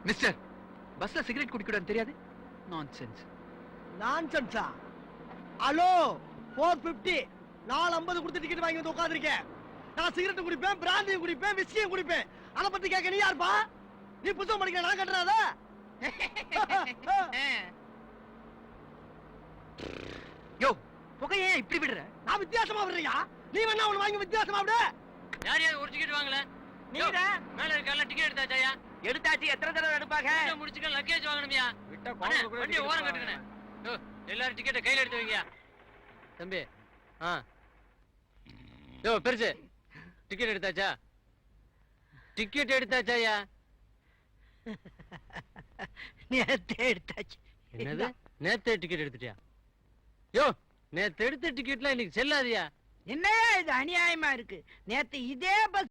Mister, பஸ்ல cigarette குடிக்கூடாது தெரியாது? Nonsense. நான்சென்ஸா? Hello, 450 450 கொடுத்து டிக்கெட் வாங்கி வந்து உட்கார்ந்திருக்கேன். நான் சிகரெட் குடிப்பேன், பிராந்தியும் குடிப்பேன், விஸ்கியும் குடிப்பேன். அத பத்தி கேட்க நீ யாருப்பா? நீ புத்தகம் படிக்கிற, நான் கட்டுறாதா? யோ, புகையே இப்படி விடுற? நான் வித்தியாசமா விடுறியா? நீ வேணா அவன வாங்கி வித்தியாசமா விடு. யார் யார் ஒரு டிக்கெட் வாங்கல? நீடா மேல இருக்கல டிக்கெட் எடுத்தாச்சா? எடுத்தாச்சு. எத்தனை தடவை எடுப்பாங்க? முடிச்சுக்க லக்கேஜ் வாங்கணும்யா. விட்டா வண்டி ஓரம் கட்டுங்கண்ணே. யோ, எல்லாரும் டிக்கெட்டை கையில எடுத்து வைங்க. தம்பி, யோ பெருசு, டிக்கெட் எடுத்தாச்சா? டிக்கெட் எடுத்தாச்சாயா? நேத்தே எடுத்தாச்சு. என்னது? நேத்தே டிக்கெட் எடுத்துட்டியா? யோ, நேத்து எடுத்த டிக்கெட்லாம் இன்னைக்கு செல்லாதியா? என்னையா இது அநியாயமா இருக்கு? நேத்து இதே பஸ்